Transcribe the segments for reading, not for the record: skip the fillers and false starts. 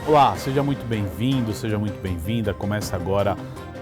Olá, seja muito bem-vindo, seja muito bem-vinda. Começa agora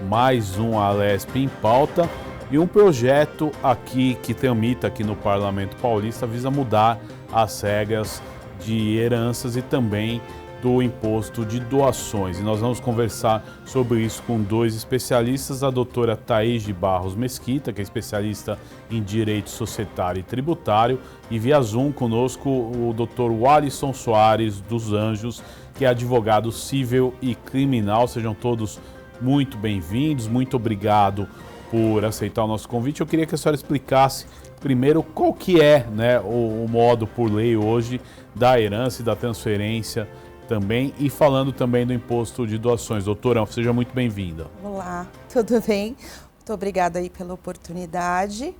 mais um Alesp em Pauta e um projeto aqui que tramita aqui no Parlamento Paulista visa mudar as regras de heranças e também do imposto de doações. E nós vamos conversar sobre isso com dois especialistas, a doutora Thaís de Barros Mesquita, que é especialista em Direito Societário e Tributário, e via Zoom conosco o doutor Walisson Soares dos Anjos, que é advogado civil e criminal. Sejam todos muito bem-vindos, muito obrigado por aceitar o nosso convite. Eu queria que a senhora explicasse primeiro qual que é, o modo por lei hoje da herança e da transferência também, e falando também do imposto de doações. Doutora, seja muito bem-vinda. Olá, tudo bem? Muito obrigada aí pela oportunidade.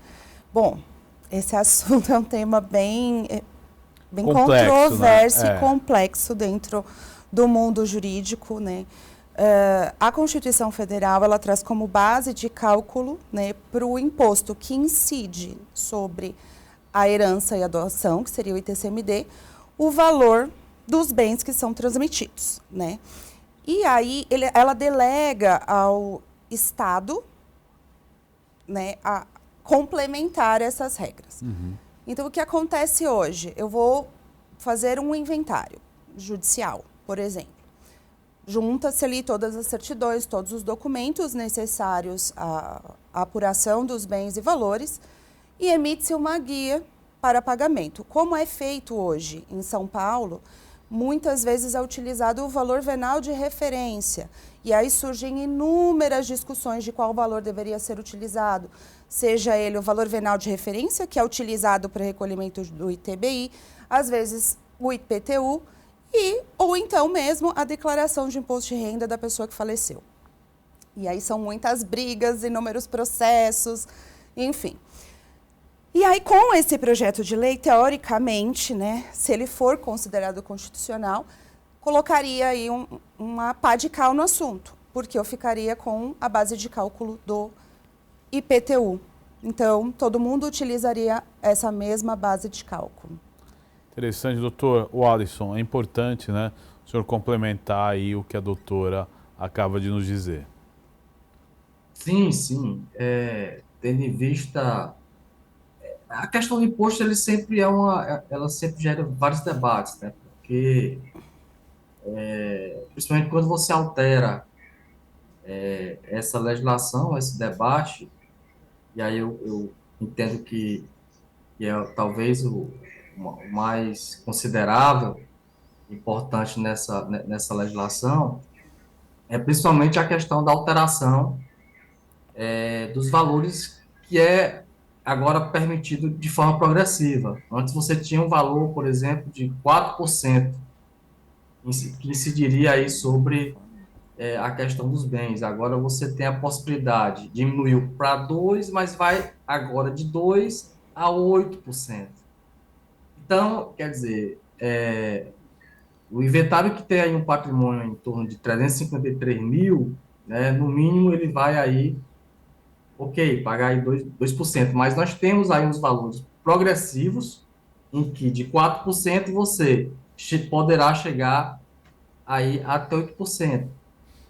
Bom, esse assunto é um tema bem complexo, controverso, né? E complexo dentro do mundo jurídico, né? A Constituição Federal, ela traz como base de cálculo, né, para o imposto que incide sobre a herança e a doação, que seria o ITCMD, o valor dos bens que são transmitidos, né? E aí ela delega ao Estado, né, a complementar essas regras. Então, o que acontece hoje? Eu vou fazer um inventário judicial, por exemplo. Junta-se ali todas as certidões, todos os documentos necessários à apuração dos bens e valores e emite-se uma guia para pagamento. Como é feito hoje em São Paulo, muitas vezes é utilizado o valor venal de referência. E aí surgem inúmeras discussões de qual valor deveria ser utilizado. Seja ele o valor venal de referência, que é utilizado para recolhimento do ITBI, às vezes o IPTU, ou então mesmo a declaração de imposto de renda da pessoa que faleceu. E aí são muitas brigas, inúmeros processos, enfim. E aí, com esse projeto de lei, teoricamente, né, se ele for considerado constitucional, colocaria aí uma pá de cal no assunto, porque eu ficaria com a base de cálculo do IPTU. Então, todo mundo utilizaria essa mesma base de cálculo. Interessante, doutor Walisson. É importante, né, o senhor complementar aí o que a doutora acaba de nos dizer. Sim, sim. Tendo em vista a questão do imposto, ela sempre gera vários debates, né? Porque, principalmente quando você altera essa legislação, esse debate, e aí eu entendo que é talvez o mais considerável, importante nessa legislação, é principalmente a questão da alteração dos valores que é agora permitido de forma progressiva. Antes você tinha um valor, por exemplo, de 4%, que incidiria aí sobre a questão dos bens. Agora você tem a possibilidade, diminuiu para 2%, mas vai agora de 2% a 8%. Então, quer dizer, o inventário que tem aí um patrimônio em torno de 353 mil, né, no mínimo ele vai aí, ok, pagar aí 2%, mas nós temos aí uns valores progressivos, em que de 4% você poderá chegar aí até 8%.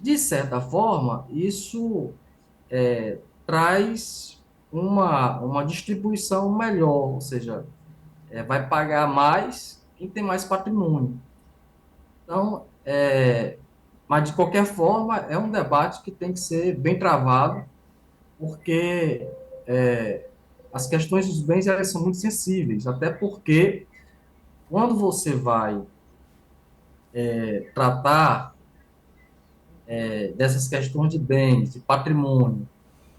De certa forma, isso traz uma distribuição melhor, ou seja, vai pagar mais quem tem mais patrimônio. Então, mas de qualquer forma, é um debate que tem que ser bem travado, porque as questões dos bens elas são muito sensíveis, até porque quando você vai tratar dessas questões de bens, de patrimônio,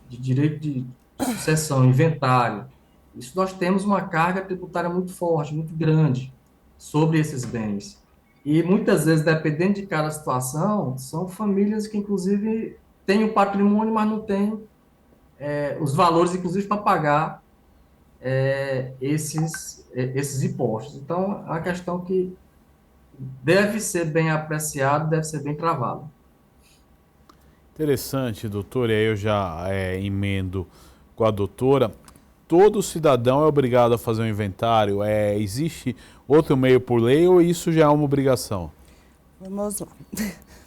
de direito de sucessão, inventário, isso nós temos uma carga tributária muito forte, muito grande sobre esses bens. E muitas vezes, dependendo de cada situação, são famílias que, inclusive, têm o patrimônio, mas não têm os valores, inclusive, para pagar esses impostos. Então, é uma questão que deve ser bem apreciada, deve ser bem travada. Interessante, doutor, e aí eu já emendo com a doutora. Todo cidadão é obrigado a fazer um inventário? Existe outro meio por lei ou isso já é uma obrigação? Vamos lá.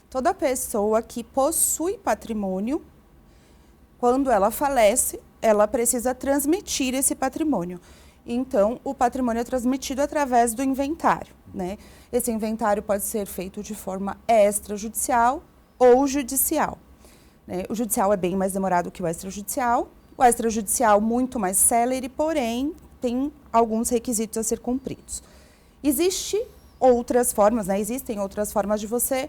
Toda pessoa que possui patrimônio, quando ela falece, ela precisa transmitir esse patrimônio. Então, o patrimônio é transmitido através do inventário, né? Esse inventário pode ser feito de forma extrajudicial ou judicial, né? O judicial é bem mais demorado que o extrajudicial. O extrajudicial muito mais célere, porém, tem alguns requisitos a ser cumpridos. Existem outras formas de você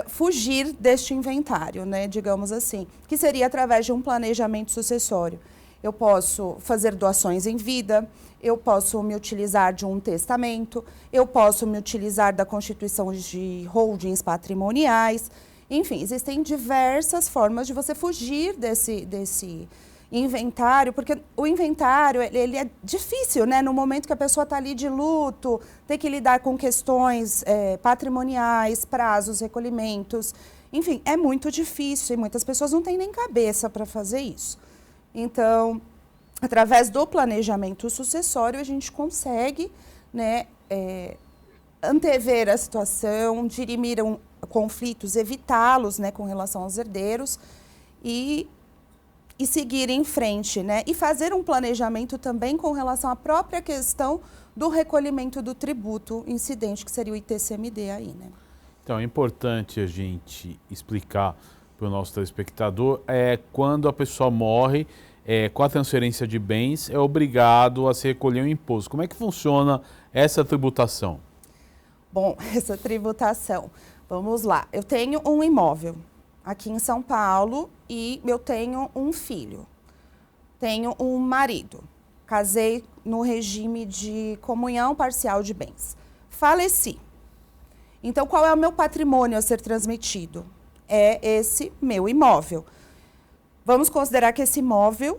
fugir deste inventário, né? Digamos assim, que seria através de um planejamento sucessório. Eu posso fazer doações em vida, eu posso me utilizar de um testamento, eu posso me utilizar da constituição de holdings patrimoniais. Enfim, existem diversas formas de você fugir desse inventário, porque o inventário ele é difícil, né? No momento que a pessoa está ali de luto, tem que lidar com questões patrimoniais, prazos, recolhimentos. Enfim, é muito difícil e muitas pessoas não têm nem cabeça para fazer isso. Então, através do planejamento sucessório, a gente consegue, né, antever a situação, dirimir conflitos, evitá-los, né, com relação aos herdeiros e seguir em frente, né? E fazer um planejamento também com relação à própria questão do recolhimento do tributo incidente, que seria o ITCMD aí, né? Então, é importante a gente explicar para o nosso telespectador, quando a pessoa morre, com a transferência de bens, é obrigado a se recolher um imposto. Como é que funciona essa tributação? Bom, essa tributação, vamos lá. Eu tenho um imóvel aqui em São Paulo e eu tenho um filho, tenho um marido, casei no regime de comunhão parcial de bens, faleci. Então, qual é o meu patrimônio a ser transmitido? É esse meu imóvel. Vamos considerar que esse imóvel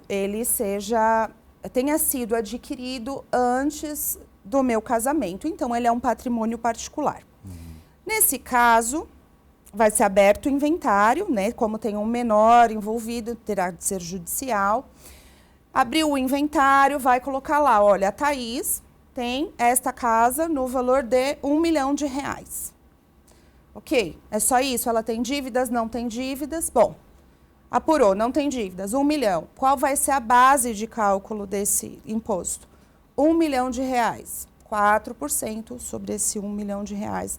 tenha sido adquirido antes do meu casamento, então ele é um patrimônio particular. Nesse caso, vai ser aberto o inventário, né? Como tem um menor envolvido, terá de ser judicial. Abriu o inventário, vai colocar lá, olha, a Thaís tem esta casa no valor de R$1 milhão. Ok, é só isso? Ela tem dívidas, não tem dívidas? Bom, apurou, não tem dívidas, R$1 milhão. Qual vai ser a base de cálculo desse imposto? R$1 milhão. 4% sobre esse R$1 milhão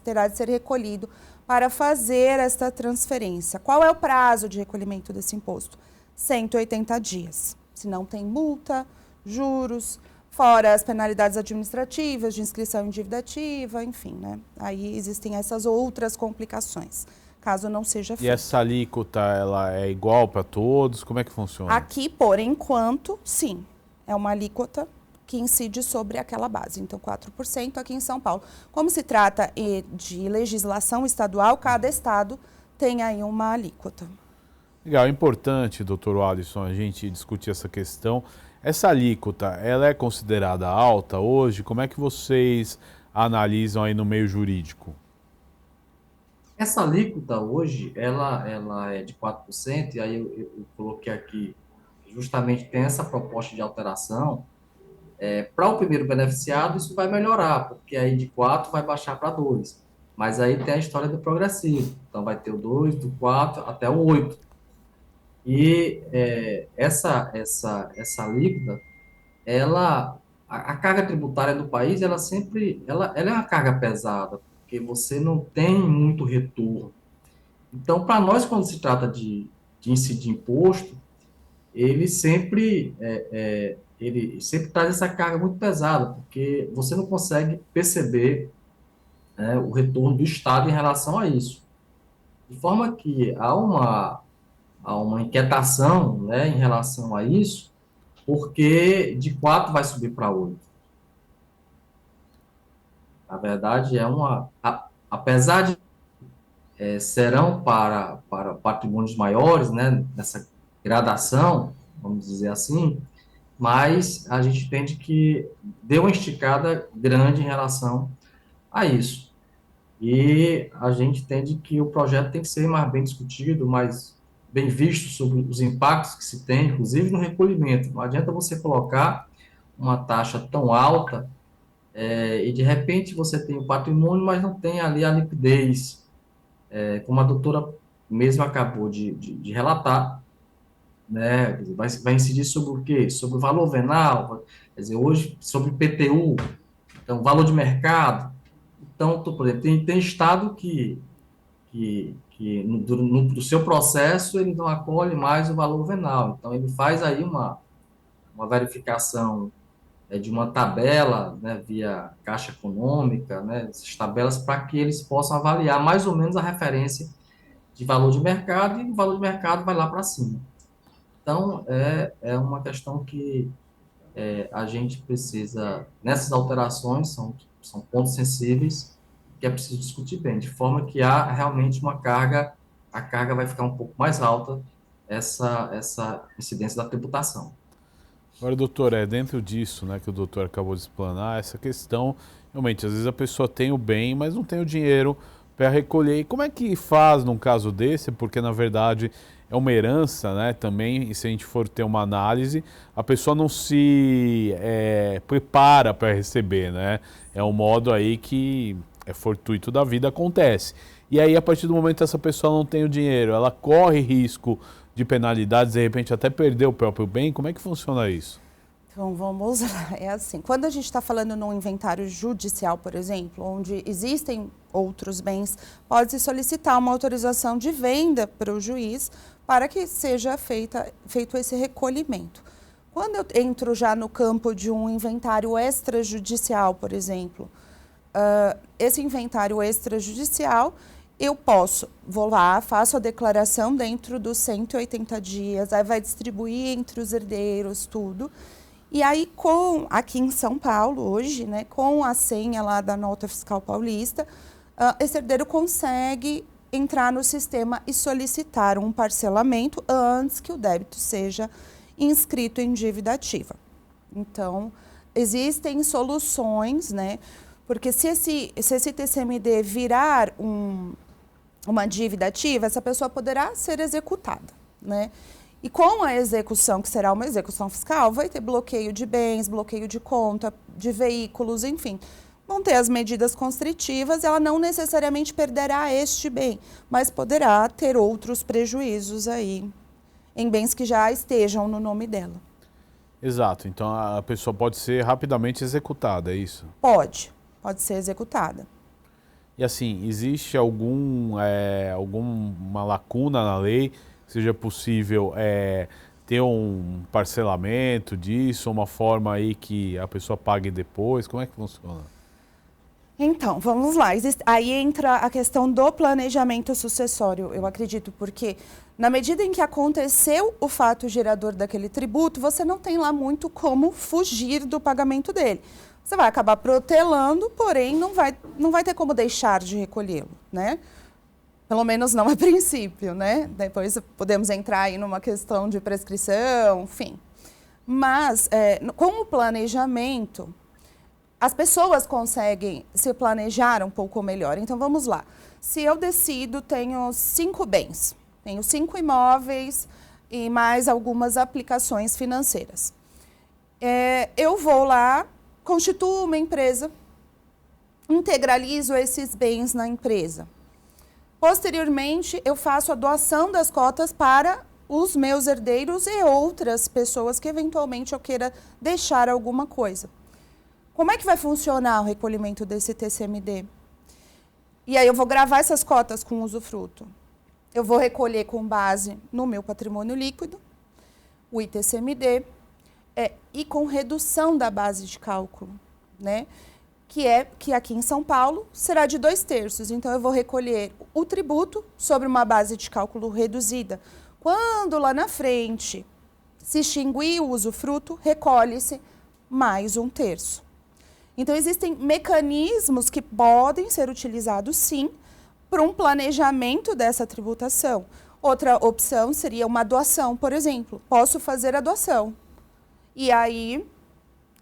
terá de ser recolhido para fazer esta transferência. Qual é o prazo de recolhimento desse imposto? 180 dias. Se não tem multa, juros, fora as penalidades administrativas de inscrição em dívida ativa, enfim, né? Aí existem essas outras complicações, caso não seja feito. E essa alíquota, ela é igual para todos? Como é que funciona? Aqui, por enquanto, sim. É uma alíquota que incide sobre aquela base. Então, 4% aqui em São Paulo. Como se trata de legislação estadual, cada estado tem aí uma alíquota. Legal, é importante, doutor Alisson, a gente discutir essa questão. Essa alíquota, ela é considerada alta hoje? Como é que vocês analisam aí no meio jurídico? Essa alíquota hoje, ela é de 4%, e aí eu coloquei aqui, justamente tem essa proposta de alteração. Para o primeiro beneficiado, isso vai melhorar, porque aí de 4 vai baixar para 2. Mas aí tem a história do progressivo. Então, vai ter o 2, do 4 até o 8. E essa alíquota, a carga tributária do país, ela é uma carga pesada, porque você não tem muito retorno. Então, para nós, quando se trata de incidir imposto, ele sempre, ele sempre traz essa carga muito pesada, porque você não consegue perceber, né, o retorno do Estado em relação a isso. De forma que há uma inquietação, né, em relação a isso, porque de 4 vai subir para 8. Na verdade, apesar de serão para patrimônios maiores, né, nessa gradação, vamos dizer assim, mas a gente entende que deu uma esticada grande em relação a isso. E a gente entende que o projeto tem que ser mais bem discutido, mais bem visto sobre os impactos que se tem, inclusive no recolhimento. Não adianta você colocar uma taxa tão alta e de repente você tem o patrimônio, mas não tem ali a liquidez, como a doutora mesmo acabou de relatar, né, vai incidir sobre o quê? Sobre o valor venal, quer dizer, hoje, sobre IPTU, então, valor de mercado. Então, por exemplo, tem estado que no seu processo ele não acolhe mais o valor venal. Então, ele faz aí uma verificação de uma tabela, né, via Caixa Econômica, né, essas tabelas, para que eles possam avaliar mais ou menos a referência de valor de mercado, e o valor de mercado vai lá para cima. Então, é uma questão que a gente precisa, nessas alterações, são pontos sensíveis que é preciso discutir bem, de forma que há realmente a carga vai ficar um pouco mais alta, essa incidência da tributação. Agora, doutor, dentro disso, né, que o doutor acabou de explanar, essa questão, realmente, às vezes a pessoa tem o bem, mas não tem o dinheiro para recolher. E como é que faz num caso desse? Porque, na verdade, é uma herança, né, também, e se a gente for ter uma análise, a pessoa não se prepara para receber, né? É um modo aí que é fortuito da vida, acontece. E aí, a partir do momento que essa pessoa não tem o dinheiro, ela corre risco de penalidades, de repente até perder o próprio bem? Como é que funciona isso? Então, vamos lá. É assim, quando a gente está falando num inventário judicial, por exemplo, onde existem outros bens, pode-se solicitar uma autorização de venda para o juiz para que seja feito esse recolhimento. Quando eu entro já no campo de um inventário extrajudicial, por exemplo, esse inventário extrajudicial, vou lá, faço a declaração dentro dos 180 dias, aí vai distribuir entre os herdeiros, tudo. E aí, aqui em São Paulo, hoje, né, com a senha lá da Nota Fiscal Paulista, esse herdeiro consegue entrar no sistema e solicitar um parcelamento antes que o débito seja inscrito em dívida ativa. Então, existem soluções, né? Porque se esse TCMD virar uma dívida ativa, essa pessoa poderá ser executada, né? E com a execução, que será uma execução fiscal, vai ter bloqueio de bens, bloqueio de conta, de veículos, enfim. Vão ter as medidas constritivas, ela não necessariamente perderá este bem, mas poderá ter outros prejuízos aí, em bens que já estejam no nome dela. Exato, então a pessoa pode ser rapidamente executada, é isso? Pode ser executada. E assim, existe alguma lacuna na lei que seja possível ter um parcelamento disso, uma forma aí que a pessoa pague depois? Como é que funciona? Então, vamos lá. Aí entra a questão do planejamento sucessório, eu acredito, porque na medida em que aconteceu o fato gerador daquele tributo, você não tem lá muito como fugir do pagamento dele. Você vai acabar protelando, porém não vai ter como deixar de recolhê-lo, né? Pelo menos não a princípio, né? Depois podemos entrar aí numa questão de prescrição, enfim. Mas, com o planejamento, as pessoas conseguem se planejar um pouco melhor. Então, vamos lá. Se eu decido, tenho 5 bens, tenho 5 imóveis e mais algumas aplicações financeiras. Eu vou lá, constituo uma empresa, integralizo esses bens na empresa. Posteriormente, eu faço a doação das cotas para os meus herdeiros e outras pessoas que eventualmente eu queira deixar alguma coisa. Como é que vai funcionar o recolhimento desse TCMD? E aí eu vou gravar essas cotas com usufruto. Eu vou recolher com base no meu patrimônio líquido, o ITCMD, e com redução da base de cálculo, né? Que aqui em São Paulo será de 2/3. Então, eu vou recolher o tributo sobre uma base de cálculo reduzida. Quando lá na frente se extinguir o usufruto, recolhe-se mais 1/3. Então, existem mecanismos que podem ser utilizados, sim, para um planejamento dessa tributação. Outra opção seria uma doação, por exemplo. Posso fazer a doação. E aí,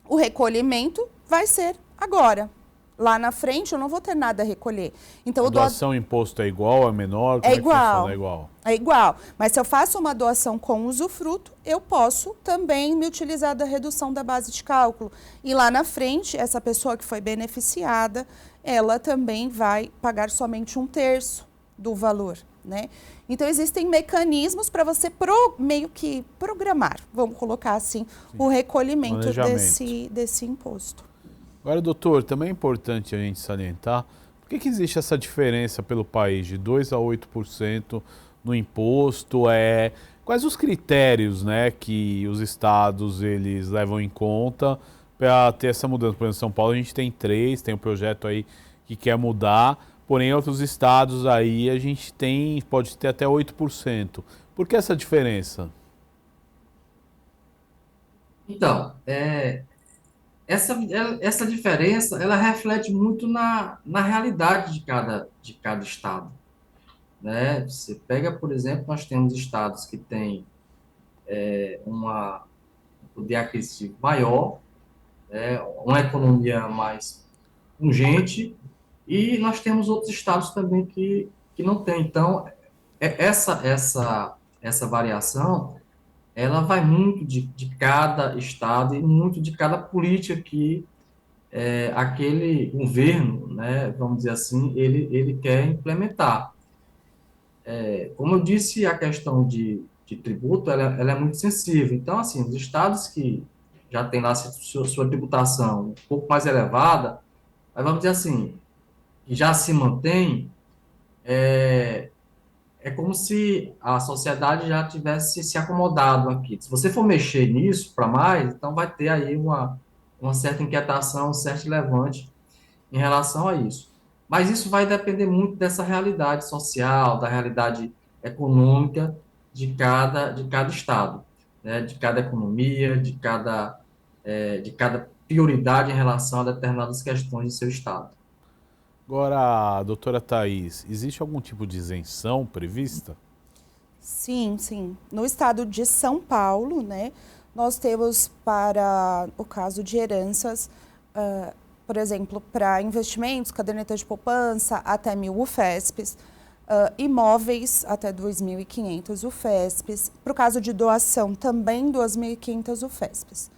o recolhimento vai ser agora. Lá na frente, eu não vou ter nada a recolher. Então, a doação imposto é igual, é menor? Como igual. É igual. É igual. Mas se eu faço uma doação com usufruto, eu posso também me utilizar da redução da base de cálculo. E lá na frente, essa pessoa que foi beneficiada, ela também vai pagar somente 1/3 do valor, né? Então, existem mecanismos para você meio que programar, vamos colocar assim, o recolhimento desse imposto. Agora, doutor, também é importante a gente salientar, por que existe essa diferença pelo país de 2% a 8% no imposto? Quais os critérios, né, que os estados eles levam em conta para ter essa mudança? Por exemplo, em São Paulo a gente tem 3%, tem um projeto aí que quer mudar, porém, em outros estados aí a gente pode ter até 8%. Por que essa diferença? Então, essa diferença, ela reflete muito na realidade de cada estado, né? Você pega, por exemplo, nós temos estados que têm um poder aquisitivo maior, uma economia mais pungente, e nós temos outros estados também que não têm. Então, essa variação, ela vai muito de cada estado e muito de cada política que aquele governo, né, vamos dizer assim, ele quer implementar. Como eu disse, a questão de tributo, ela é muito sensível. Então, assim, os estados que já têm lá sua tributação um pouco mais elevada, aí vamos dizer assim, que já se mantém, é como se a sociedade já tivesse se acomodado aqui. Se você for mexer nisso para mais, então vai ter aí uma certa inquietação, um certo levante em relação a isso. Mas isso vai depender muito dessa realidade social, da realidade econômica de cada estado, né? De cada economia, de cada prioridade em relação a determinadas questões de seu estado. Agora, doutora Thais, existe algum tipo de isenção prevista? Sim, sim. No estado de São Paulo, né, nós temos para o caso de heranças, por exemplo, para investimentos, caderneta de poupança, até 1.000 UFESPs, imóveis, até 2.500 UFESPs. Para o caso de doação, também 2.500 UFESPs.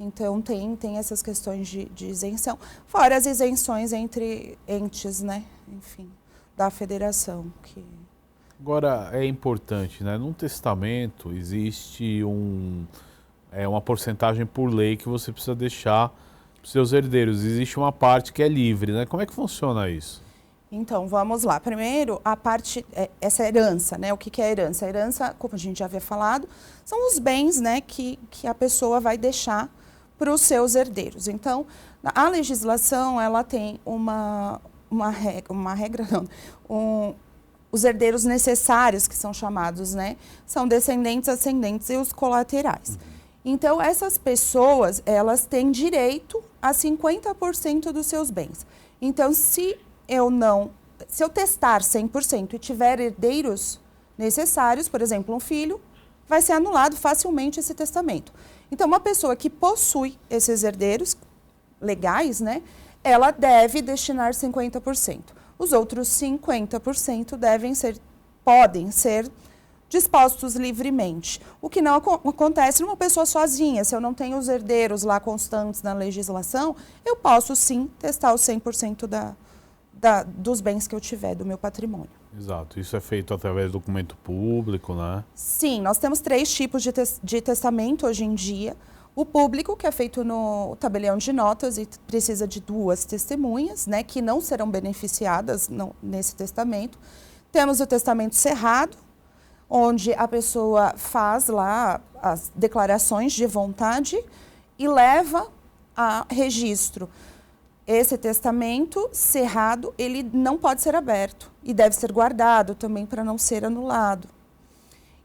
Então, tem essas questões de isenção, fora as isenções entre entes, né, enfim, da federação. Agora, é importante, né? Num testamento existe uma porcentagem por lei que você precisa deixar para os seus herdeiros. Existe uma parte que é livre, né? Como é que funciona isso? Então, vamos lá. Primeiro, a parte, essa herança, né? O que é herança? A herança, como a gente já havia falado, são os bens, né, que a pessoa vai deixar para os seus herdeiros. Então, a legislação, ela tem uma regra, não, os herdeiros necessários, que são chamados, né, são descendentes, ascendentes e os colaterais. Então, essas pessoas, elas têm direito a 50% dos seus bens. Então, se eu testar 100% e tiver herdeiros necessários, por exemplo, um filho, vai ser anulado facilmente esse testamento. Então, uma pessoa que possui esses herdeiros legais, né, ela deve destinar 50%. Os outros 50% podem ser dispostos livremente. O que não acontece numa pessoa sozinha. Se eu não tenho os herdeiros lá constantes na legislação, eu posso sim testar os 100% dos bens que eu tiver, do meu patrimônio. Exato. Isso é feito através do documento público, né? Sim, nós temos 3 tipos de testamento hoje em dia. O público, que é feito no tabelião de notas e precisa de 2 testemunhas, né, que não serão beneficiadas nesse testamento. Temos o testamento cerrado, onde a pessoa faz lá as declarações de vontade e leva a registro. Esse testamento cerrado, ele não pode ser aberto e deve ser guardado também para não ser anulado.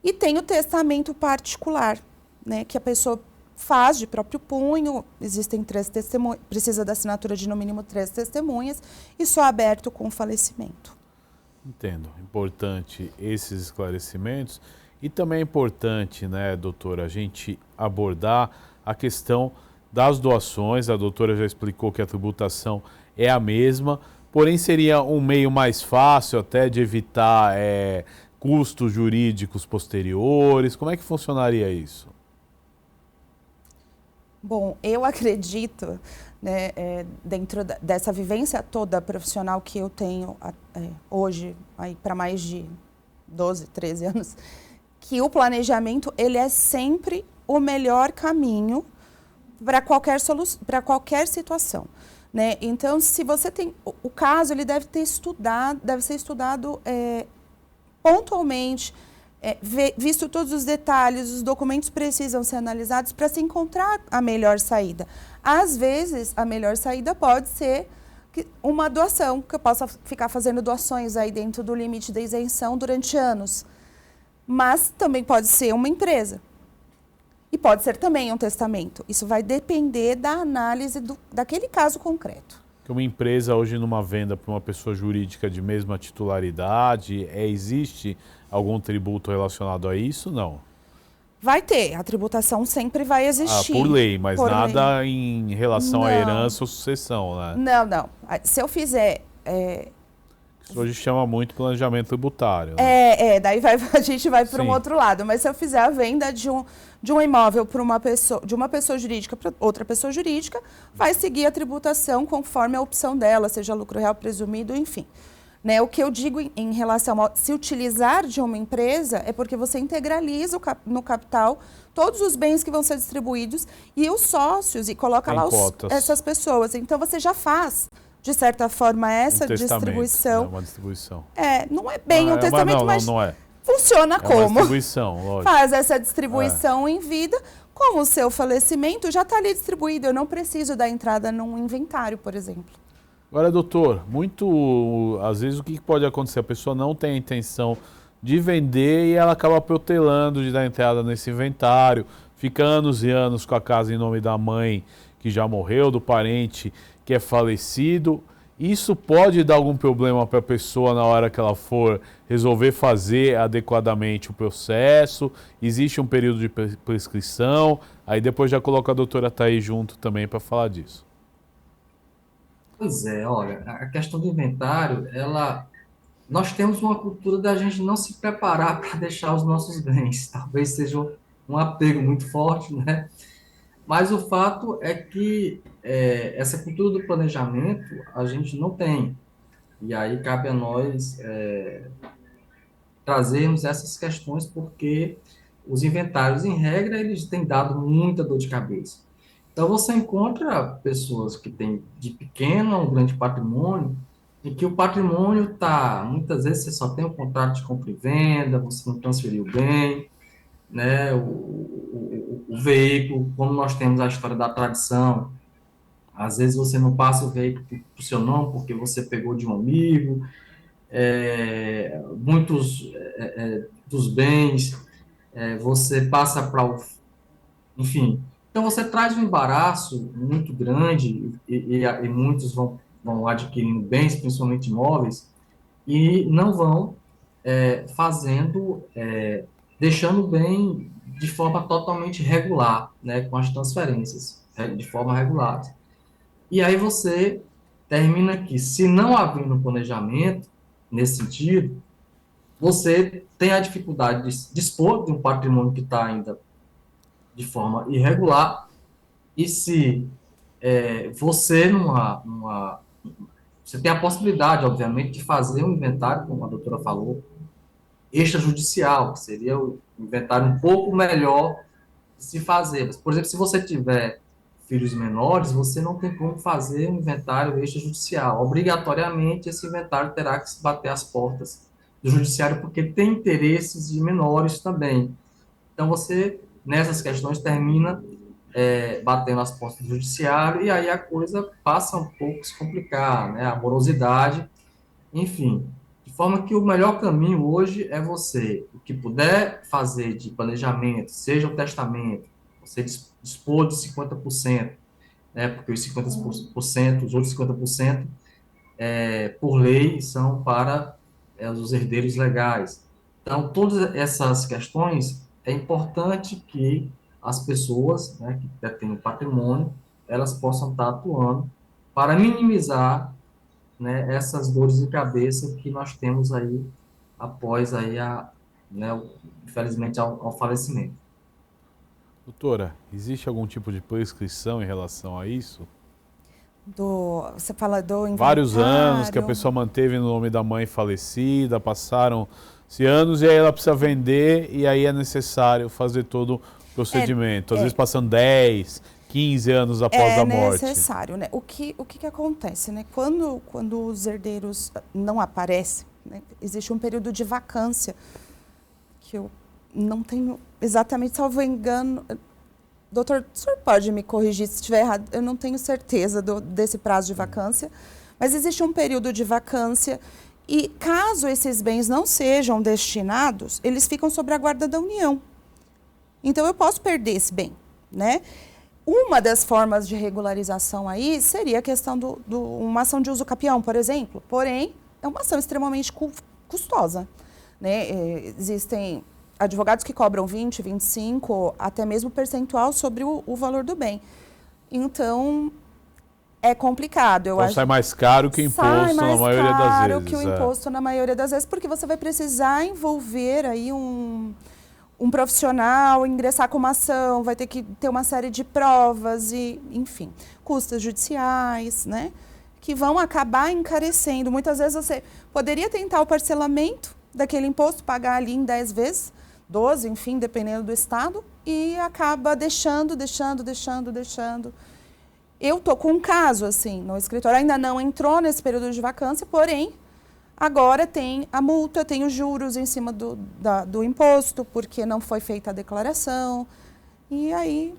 E tem o testamento particular, né, que a pessoa faz de próprio punho, existem 3 testemunhas, precisa da assinatura de no mínimo 3 testemunhas e só aberto com falecimento. Entendo. Importante esses esclarecimentos. E também é importante, né, doutora, a gente abordar a questão das doações. A doutora já explicou que a tributação é a mesma, porém seria um meio mais fácil até de evitar custos jurídicos posteriores. Como é que funcionaria isso? Bom, eu acredito, né, dentro dessa vivência toda profissional que eu tenho hoje, para mais de 12, 13 anos, que o planejamento ele é sempre o melhor caminho para qualquer situação. Né? Então, se você tem o caso, ele deve ser estudado pontualmente, visto todos os detalhes, os documentos precisam ser analisados para se encontrar a melhor saída. Às vezes, a melhor saída pode ser uma doação, que eu possa ficar fazendo doações aí dentro do limite da isenção durante anos. Mas também pode ser uma empresa. E pode ser também um testamento. Isso vai depender da análise daquele caso concreto. Que uma empresa hoje numa venda para uma pessoa jurídica de mesma titularidade, existe algum tributo relacionado a isso? Não. Vai ter, a tributação sempre vai existir. Por lei, mas nada em relação à herança ou sucessão, né? Não. Se eu fizer... Isso hoje chama muito planejamento tributário. Né? Daí a gente vai para um outro lado. Mas se eu fizer a venda de um imóvel de uma pessoa jurídica para outra pessoa jurídica, vai seguir a tributação conforme a opção dela, seja lucro real presumido, enfim. Né? O que eu digo em relação a se utilizar de uma empresa é porque você integraliza no capital todos os bens que vão ser distribuídos e os sócios, e coloca lá essas pessoas. Então você já faz, de certa forma, essa distribuição. É uma distribuição. Não é bem um testamento, mas não é. Funciona como? Uma distribuição, lógico. Faz essa distribuição em vida, com o seu falecimento já está ali distribuído. Eu não preciso dar entrada num inventário, por exemplo. Agora, doutor, às vezes o que pode acontecer? A pessoa não tem a intenção de vender e ela acaba protelando de dar entrada nesse inventário, fica anos e anos com a casa em nome da mãe que já morreu, do parente que é falecido. Isso pode dar algum problema para a pessoa na hora que ela for resolver fazer adequadamente o processo? Existe um período de prescrição? Aí depois já coloca a doutora Thaís junto também para falar disso. Pois é, olha, a questão do inventário, nós temos uma cultura da gente não se preparar para deixar os nossos bens. Talvez seja um apego muito forte, né? Mas o fato é que essa cultura do planejamento a gente não tem. E aí cabe a nós trazermos essas questões, porque os inventários, em regra, eles têm dado muita dor de cabeça. Então, você encontra pessoas que têm de pequeno a um grande patrimônio, em que o patrimônio está, muitas vezes você só tem um contrato de compra e venda, você não transferiu bem, né? O veículo, como nós temos a história da tradição, às vezes você não passa o veículo para o seu nome porque você pegou de um amigo, muitos dos bens você passa para enfim. Então você traz um embaraço muito grande e muitos vão adquirindo bens, principalmente imóveis, e não vão deixando o bem de forma totalmente regular, né, com as transferências, de forma regular. E aí você termina que, se não haver um planejamento nesse sentido, você tem a dificuldade de dispor de um patrimônio que está ainda de forma irregular, e se você você tem a possibilidade, obviamente, de fazer um inventário, como a doutora falou, extrajudicial, que seria o inventário um pouco melhor de se fazer. Mas, por exemplo, se você tiver filhos menores, você não tem como fazer um inventário extrajudicial. Obrigatoriamente, esse inventário terá que se bater às portas do judiciário, porque tem interesses de menores também. Então, você, nessas questões, termina batendo as portas do judiciário, e aí a coisa passa um pouco a se complicar, né? A morosidade, enfim. De forma que o melhor caminho hoje é você, o que puder fazer de planejamento, seja o testamento, você dispor de 50%, né? Porque os 50%, os outros 50%, por lei, são para os herdeiros legais. Então, todas essas questões, é importante que as pessoas, né, que detêm o patrimônio, elas possam estar atuando para minimizar, né, essas dores de cabeça que nós temos aí após aí infelizmente ao falecimento. Doutora, existe algum tipo de prescrição em relação a isso? Você fala do inventário. Vários anos que a pessoa manteve no nome da mãe falecida, passaram-se anos e aí ela precisa vender e aí é necessário fazer todo o procedimento. Às vezes passando 10, 15 anos após a morte. É necessário, né? O que acontece, né? Quando os herdeiros não aparecem, né? Existe um período de vacância que eu não tenho exatamente, salvo engano. Doutor, o senhor pode me corrigir se estiver errado? Eu não tenho certeza desse prazo de vacância, mas existe um período de vacância e caso esses bens não sejam destinados, eles ficam sob a guarda da União. Então eu posso perder esse bem, né? Uma das formas de regularização aí seria a questão uma ação de uso capião, por exemplo. Porém, é uma ação extremamente custosa, né? Existem advogados que cobram 20, 25, até mesmo percentual sobre o valor do bem. Então, é complicado. Então sai mais caro que o imposto na maioria das vezes. Sai mais caro que o imposto na maioria das vezes, porque você vai precisar envolver aí um profissional, ingressar com uma ação, vai ter que ter uma série de provas e, enfim, custas judiciais, né? Que vão acabar encarecendo. Muitas vezes você poderia tentar o parcelamento daquele imposto, pagar ali em 10 vezes, 12, enfim, dependendo do estado, e acaba deixando. Eu tô com um caso, assim, no escritório, ainda não entrou nesse período de vacância, porém, agora tem a multa, tem os juros em cima do imposto, porque não foi feita a declaração, e aí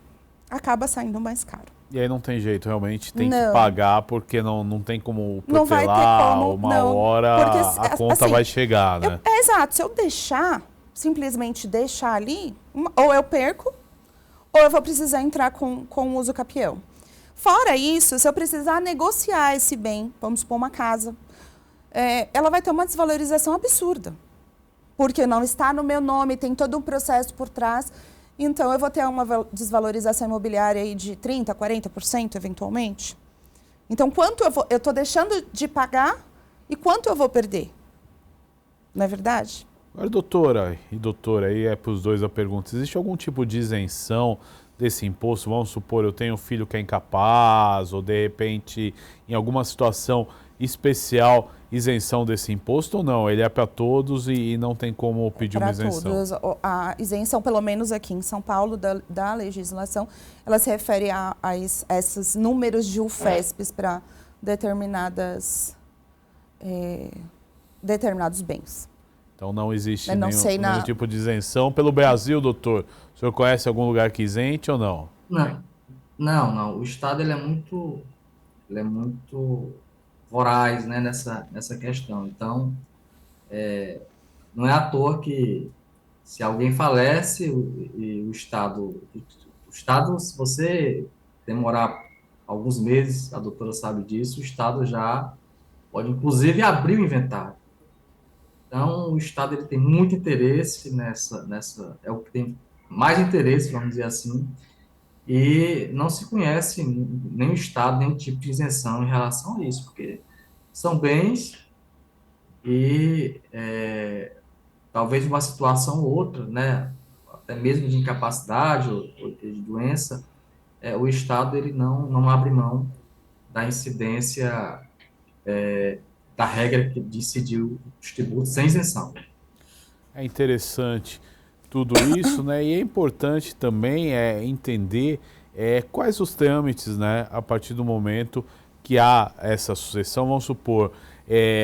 acaba saindo mais caro. E aí não tem jeito, realmente tem que pagar, porque não tem como protelar, não vai ter como, uma hora porque, a conta assim, vai chegar, né? Exato, se eu simplesmente deixar ali, ou eu perco, ou eu vou precisar entrar com o uso capião. Fora isso, se eu precisar negociar esse bem, vamos supor uma casa, ela vai ter uma desvalorização absurda, porque não está no meu nome, tem todo um processo por trás, então eu vou ter uma desvalorização imobiliária aí de 30%, 40% eventualmente. Então, quanto eu estou deixando de pagar e quanto eu vou perder? Não é verdade? Agora, doutora, aí é para os dois a pergunta, existe algum tipo de isenção desse imposto? Vamos supor, eu tenho um filho que é incapaz, ou de repente, em alguma situação especial, isenção desse imposto ou não? Ele é para todos e não tem como pedir uma isenção? Para todos. A isenção, pelo menos aqui em São Paulo, da legislação, ela se refere a esses números de UFESPs para determinados bens. Então não existe nenhum tipo de isenção. Pelo Brasil, doutor, o senhor conhece algum lugar que isente ou não? Não. O Estado ele é muito voraz, né, nessa questão. Então, não é à toa que se alguém falece e o Estado, se você demorar alguns meses, a doutora sabe disso, o Estado já pode, inclusive, abrir o inventário. Então, o Estado ele tem muito interesse é o que tem mais interesse, vamos dizer assim, e não se conhece nem o Estado, nem o tipo de isenção em relação a isso, porque são bens e talvez uma situação ou outra, né, até mesmo de incapacidade ou de doença, o Estado ele não abre mão da incidência da regra que decidiu os tributos sem isenção. É interessante tudo isso, né? E é importante também entender quais os trâmites, né? A partir do momento que há essa sucessão, vamos supor,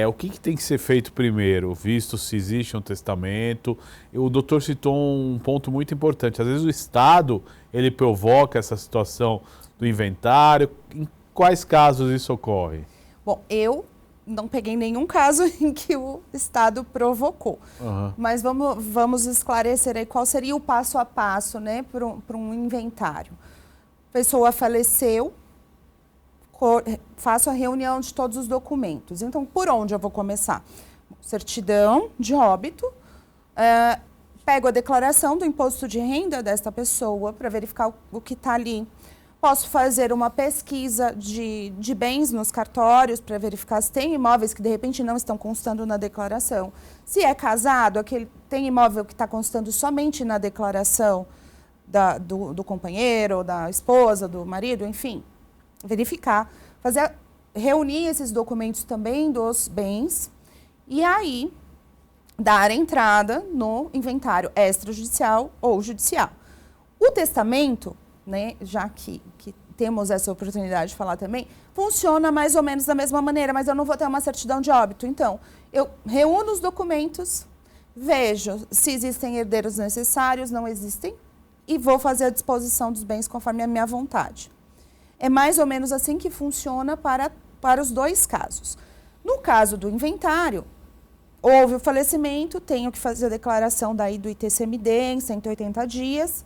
o que tem que ser feito primeiro, visto se existe um testamento. O doutor citou um ponto muito importante. Às vezes o Estado, ele provoca essa situação do inventário. Em quais casos isso ocorre? Bom, eu não peguei nenhum caso em que o Estado provocou. Uhum. Mas vamos esclarecer aí qual seria o passo a passo, né, para um inventário. A pessoa faleceu, faço a reunião de todos os documentos. Então, por onde eu vou começar? Certidão de óbito, pego a declaração do imposto de renda desta pessoa para verificar o que está ali. Posso fazer uma pesquisa de bens nos cartórios para verificar se tem imóveis que, de repente, não estão constando na declaração. Se é casado, tem imóvel que está constando somente na declaração do companheiro, da esposa, do marido, enfim. Verificar. reunir esses documentos também dos bens e aí dar entrada no inventário extrajudicial ou judicial. O testamento, né, já que temos essa oportunidade de falar também, funciona mais ou menos da mesma maneira, mas eu não vou ter uma certidão de óbito. Então, eu reúno os documentos, vejo se existem herdeiros necessários, não existem, e vou fazer a disposição dos bens conforme a minha vontade. É mais ou menos assim que funciona para os dois casos. No caso do inventário, houve o falecimento, tenho que fazer a declaração daí do ITCMD em 180 dias,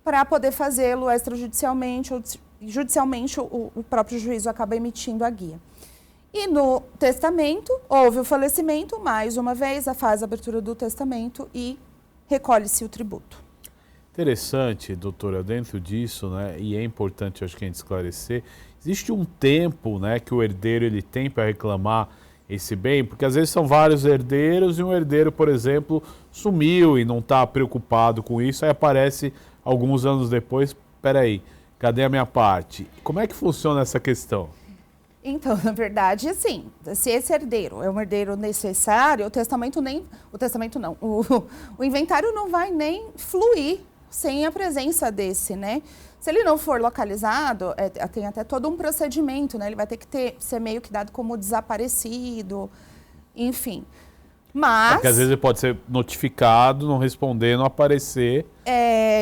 para poder fazê-lo extrajudicialmente ou judicialmente o próprio juízo acaba emitindo a guia. E no testamento, houve o falecimento, mais uma vez, faz a abertura do testamento e recolhe-se o tributo. Interessante, doutora, dentro disso, né, e é importante, acho que a gente esclarecer, existe um tempo, né, que o herdeiro ele tem para reclamar esse bem, porque às vezes são vários herdeiros e um herdeiro, por exemplo, sumiu e não está preocupado com isso, aí aparece alguns anos depois, peraí, cadê a minha parte? Como é que funciona essa questão? Então, na verdade, assim, se esse herdeiro é um herdeiro necessário, o inventário não vai nem fluir sem a presença desse, né? Se ele não for localizado, tem até todo um procedimento, né? Ele vai ter que ser meio que dado como desaparecido, enfim. Mas... Porque às vezes ele pode ser notificado, não responder, não aparecer.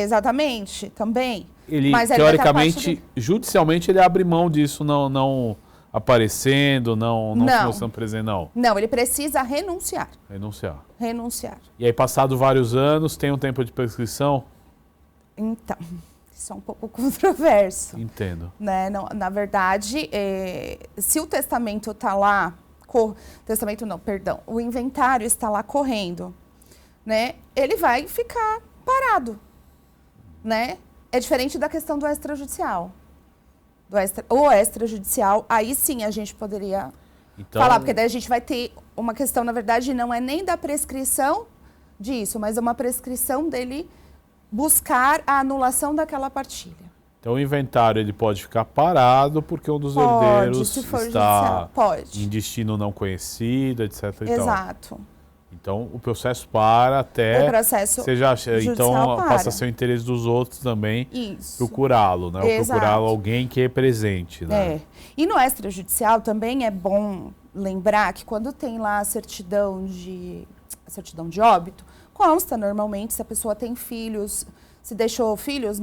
Exatamente, também. Ele, mas teoricamente, judicialmente, ele abre mão disso, não aparecendo, não se mostrando presente, não. Não, ele precisa renunciar. Renunciar. E aí, passado vários anos, tem um tempo de prescrição? Então, isso é um pouco controverso. Entendo. Né? Não, na verdade, se o testamento está lá, o inventário está lá correndo, né? Ele vai ficar parado, né? É diferente da questão do extrajudicial. O extrajudicial, aí sim a gente poderia falar, porque daí a gente vai ter uma questão, na verdade, não é nem da prescrição disso, mas é uma prescrição dele buscar a anulação daquela partilha. Então o inventário ele pode ficar parado porque um dos herdeiros está em destino não conhecido, etc. Exato. Então o processo para até então passa a ser o interesse dos outros também procurá-lo, né? Ou procurar alguém que é presente, né? E no extrajudicial também é bom lembrar que quando tem lá a certidão de óbito, consta normalmente se a pessoa tem filhos, se deixou filhos,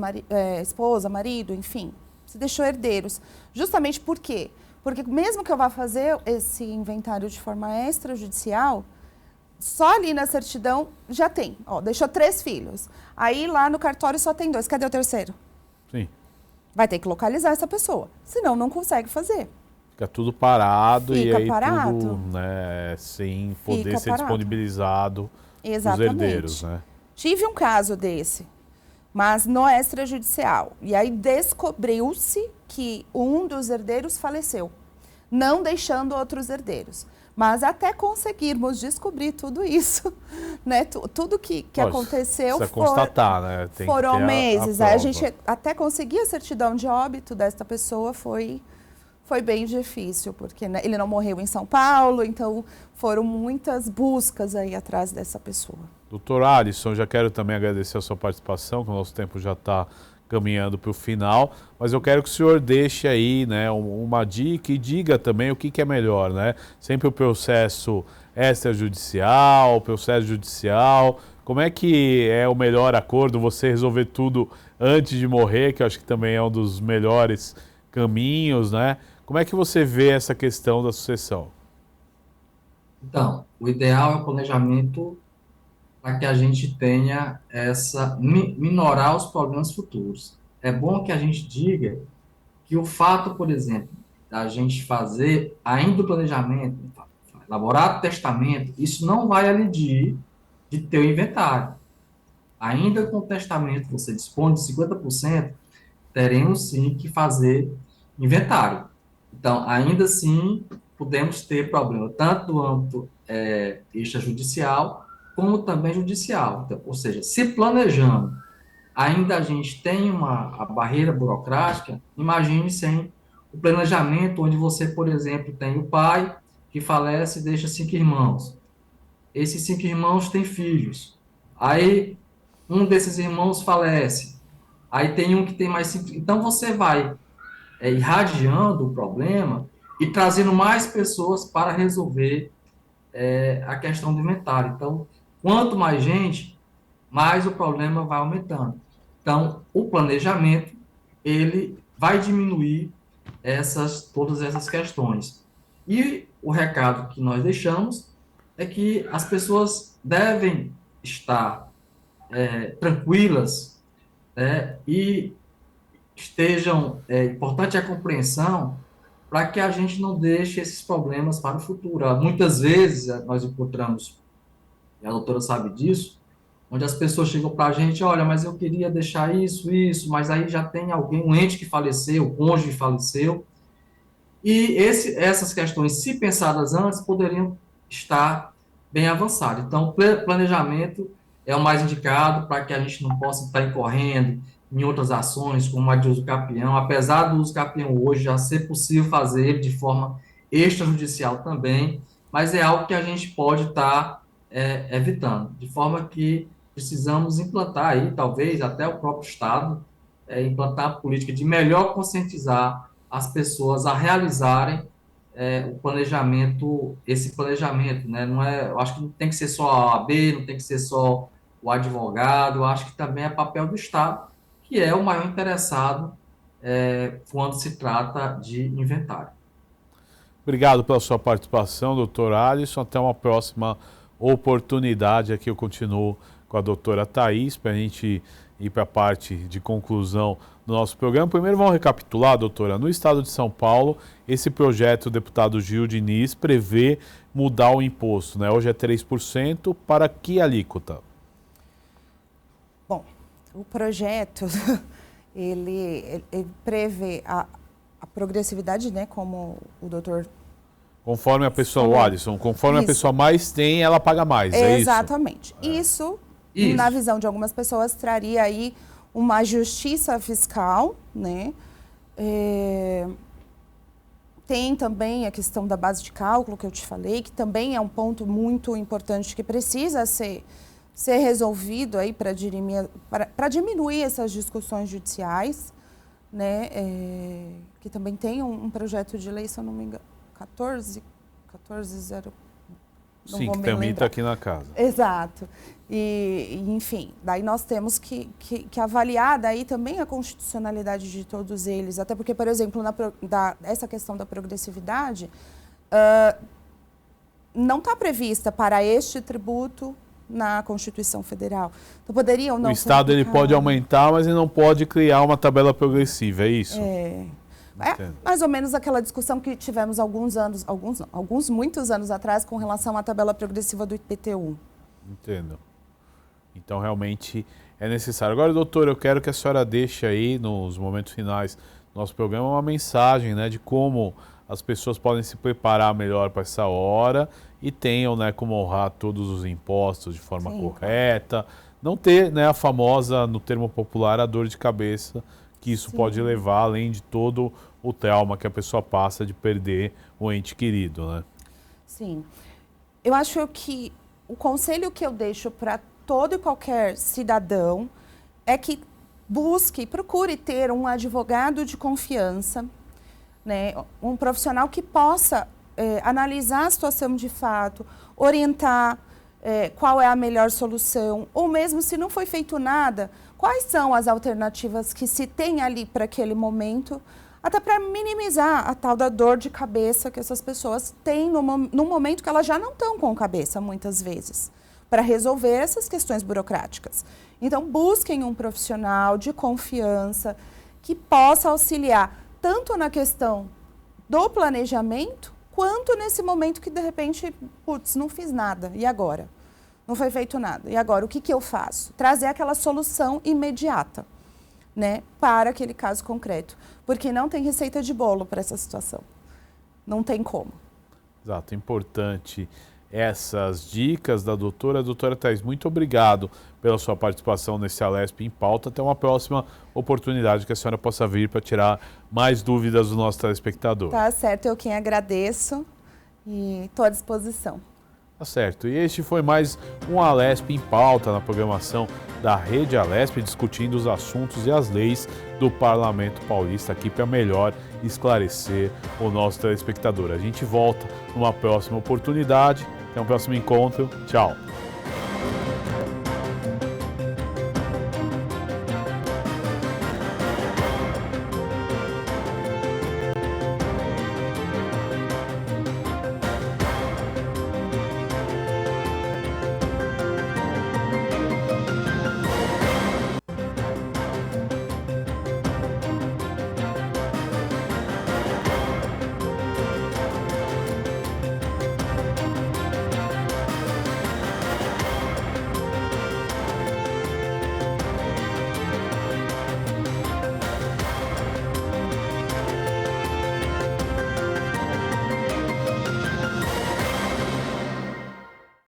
esposa, marido, enfim, se deixou herdeiros. Justamente por quê? Porque mesmo que eu vá fazer esse inventário de forma extrajudicial, só ali na certidão já tem, deixou 3 filhos. Aí lá no cartório só tem 2, cadê o terceiro? Sim. Vai ter que localizar essa pessoa, senão não consegue fazer. Fica tudo parado e aí parado. Tudo, né, sem poder ser disponibilizado para os herdeiros, né? Tive um caso desse, mas no extrajudicial. E aí descobriu-se que um dos herdeiros faleceu, não deixando outros herdeiros. Mas até conseguirmos descobrir tudo isso, né? Tudo que aconteceu constatar, né? Foram meses. A gente até conseguir a certidão de óbito desta pessoa foi bem difícil, porque né, ele não morreu em São Paulo, então foram muitas buscas aí atrás dessa pessoa. Doutor Alisson, já quero também agradecer a sua participação, que o nosso tempo já está caminhando para o final, mas eu quero que o senhor deixe aí, né, uma dica e diga também o que é melhor, né? Sempre o processo extrajudicial, o processo judicial, como é que é o melhor acordo, você resolver tudo antes de morrer, que eu acho que também é um dos melhores caminhos, né? Como é que você vê essa questão da sucessão? Então, o ideal é o planejamento para que a gente tenha minorar os problemas futuros. É bom que a gente diga que o fato, por exemplo, da gente fazer ainda o planejamento, elaborar o testamento, isso não vai alidir de ter o inventário. Ainda com o testamento, você dispõe de 50%, teremos sim que fazer inventário. Então, ainda assim, podemos ter problema, tanto no âmbito extrajudicial, como também judicial. Então, ou seja, se planejando, ainda a gente tem a barreira burocrática, imagine sem o planejamento, onde você, por exemplo, tem o pai que falece e deixa 5 irmãos. Esses 5 irmãos têm filhos. Aí um desses irmãos falece. Aí tem um que tem mais 5. Então você vai irradiando o problema e trazendo mais pessoas para resolver a questão do inventário. Então, quanto mais gente, mais o problema vai aumentando. Então, o planejamento, ele vai diminuir todas essas questões. E o recado que nós deixamos é que as pessoas devem estar tranquilas, né, e estejam, importante a compreensão para que a gente não deixe esses problemas para o futuro. Muitas vezes nós encontramos, e a doutora sabe disso, onde as pessoas chegam para a gente, olha, mas eu queria deixar isso, mas aí já tem alguém, um ente que faleceu, o cônjuge faleceu, e essas questões, se pensadas antes, poderiam estar bem avançadas. Então, planejamento é o mais indicado para que a gente não possa estar incorrendo em outras ações, como a de uso capião, apesar do uso capião hoje já ser possível fazer ele de forma extrajudicial também, mas é algo que a gente pode estar evitando, de forma que precisamos implantar aí, talvez até o próprio Estado, implantar a política de melhor conscientizar as pessoas a realizarem o planejamento, esse planejamento, né? Não é, eu acho que não tem que ser só a OAB, não tem que ser só o advogado, eu acho que também é papel do Estado, que é o maior interessado quando se trata de inventário. Obrigado pela sua participação, doutor Alisson. Até uma próxima oportunidade. Aqui eu continuo com a doutora Thaís para a gente ir para a parte de conclusão do nosso programa. Primeiro vamos recapitular, doutora. No estado de São Paulo, esse projeto do deputado Gil Diniz prevê mudar o imposto, né? Hoje é 3%, para que alíquota? Bom, o projeto, ele prevê a progressividade, né, como o doutor... Conforme a pessoa, o Alisson, conforme Isso. a pessoa mais tem, ela paga mais, é isso? Exatamente. Isso, na visão de algumas pessoas, traria aí uma justiça fiscal, né? Tem também a questão da base de cálculo, que eu te falei, que também é um ponto muito importante que precisa ser resolvido aí para diminuir essas discussões judiciais, né? Que também tem um projeto de lei, se eu não me engano, 140... Sim, que tramita aqui na casa. Exato. Enfim, daí nós temos que avaliar daí também a constitucionalidade de todos eles, até porque, por exemplo, essa questão da progressividade não está prevista para este tributo na Constituição Federal. Então, poderiam não... O Estado ele pode aumentar, mas ele não pode criar uma tabela progressiva, é isso? É mais ou menos aquela discussão que tivemos muitos anos atrás com relação à tabela progressiva do IPTU. Entendo. Então, realmente é necessário. Agora, doutor, eu quero que a senhora deixe aí, nos momentos finais do nosso programa, uma mensagem, né, de como as pessoas podem se preparar melhor para essa hora e tenham, né, como honrar todos os impostos de forma correta. Não ter, né, a famosa, no termo popular, a dor de cabeça que isso pode levar, além de todo o trauma que a pessoa passa de perder o ente querido, né? Sim. Eu acho que o conselho que eu deixo para todo e qualquer cidadão é que procure ter um advogado de confiança, né? Um profissional que possa analisar a situação de fato, orientar qual é a melhor solução, ou mesmo se não foi feito nada, quais são as alternativas que se tem ali para aquele momento, até para minimizar a tal da dor de cabeça que essas pessoas têm no momento que elas já não estão com cabeça, muitas vezes, para resolver essas questões burocráticas. Então, busquem um profissional de confiança que possa auxiliar tanto na questão do planejamento, quanto nesse momento que, de repente, putz, não fiz nada, e agora? Não foi feito nada, e agora? O que eu faço? Trazer aquela solução imediata, né, para aquele caso concreto. Porque não tem receita de bolo para essa situação. Não tem como. Exato, importante essas dicas da doutora. Doutora Thais, muito obrigado pela sua participação nesse Alesp em Pauta. Até uma próxima oportunidade que a senhora possa vir para tirar mais dúvidas do nosso telespectador. Tá certo, eu quem agradeço e estou à disposição. Tá certo. E este foi mais um Alesp em Pauta na programação da Rede Alesp, discutindo os assuntos e as leis do Parlamento Paulista aqui para melhor esclarecer o nosso telespectador. A gente volta numa próxima oportunidade. Até um próximo encontro. Tchau.